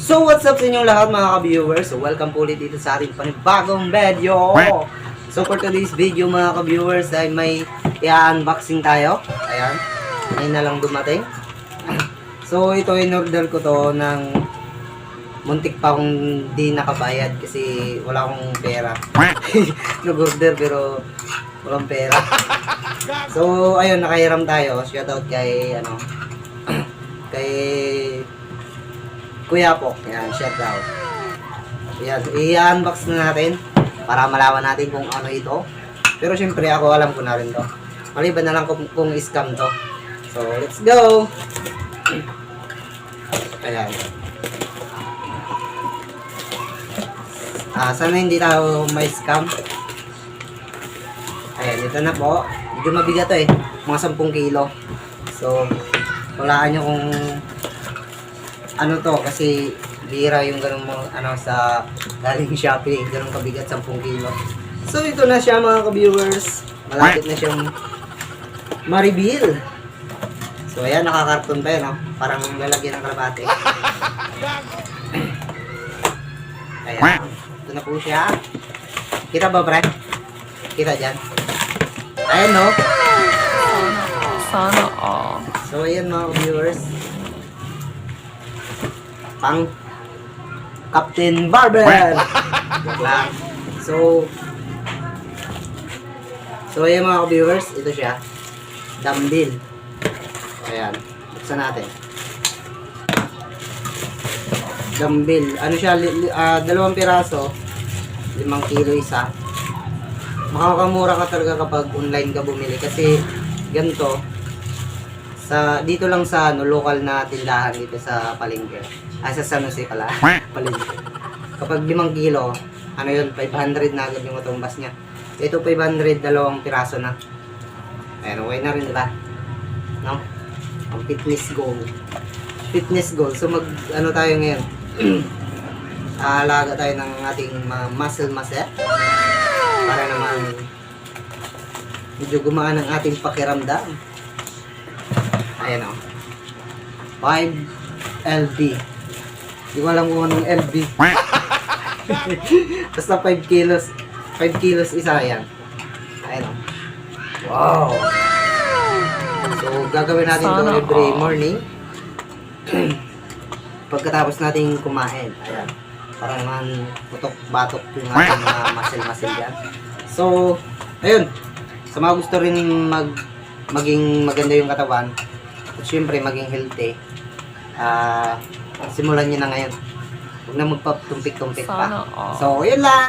So what's up sa inyong lahat mga ka-viewers? So welcome po ulit dito sa ating panibagong video. So for today's video mga ka-viewers ay may i-unboxing tayo. Ayan, ngayon na lang dumating. So ito in-order ko to ng muntik pa akong di nakabayad kasi wala akong pera. Nag-order pero walang pera. So ayun, nakahiram tayo. Shoutout kay kay Kuya po. Yan, shoutout. Yan, i-unbox na natin para malaman natin kung ano ito. Pero syempre ako alam ko na rin to. Maliban na lang kung scam to. So let's go. Ayan. Sana hindi tayo may scam. Ayan, ito na po. Medyo mabigat to mga 10 kilo. So, walaan nyo kung ano to, kasi bira yung ganung sa galing Shopee, ganung kabigat 10 kilo. So, ito na siya mga ka-viewers. Malapit na siyang ma-reveal. So, ayan, nakakarton pa yun, no? Parang lalagyan ng kalabate. Ayan. Ito na po siya. Kita ba, pre? Kita dyan. Ayan, no? Sana all. So, ayan mga viewers. Pang Captain Barber. Joke lang. So, ayan mga viewers. Ito siya. Dumbbell. Ayan. Buksan natin. Dumbbell. Ano siya? 2 piraso. 5 kilo isa. Makakamura ka talaga kapag online ka bumili kasi ganito dito lang sa local na tindahan dito sa palengke. Sa San Jose pala. Palengke. Kapag 5 kilo, ano yun, 500 na agad yung matumbas niya. Ito 500, 2 piraso na. Ayan, okay na rin, diba? No? Ang fitness goal. Fitness goal. So tayo ngayon? Alaga tayo ng ating muscle. Para naman medyo gumaan ang ating pakiramdam. Ayan o. 5 LB. Hindi ko alam kung anong LB. Basta 5 kilos. 5 kilos isa yan. Ayan o. Wow! So, gagawin natin ito every morning. Pagkatapos natin kumain. Ayan. Para naman putok-batok yung ating mga muscle yan. So, ayun. Sa mga gusto rin maging maganda yung katawan, at syempre maging healthy, simulan nyo na ngayon. Huwag na magpatumpik-tumpik pa. So, yun lang.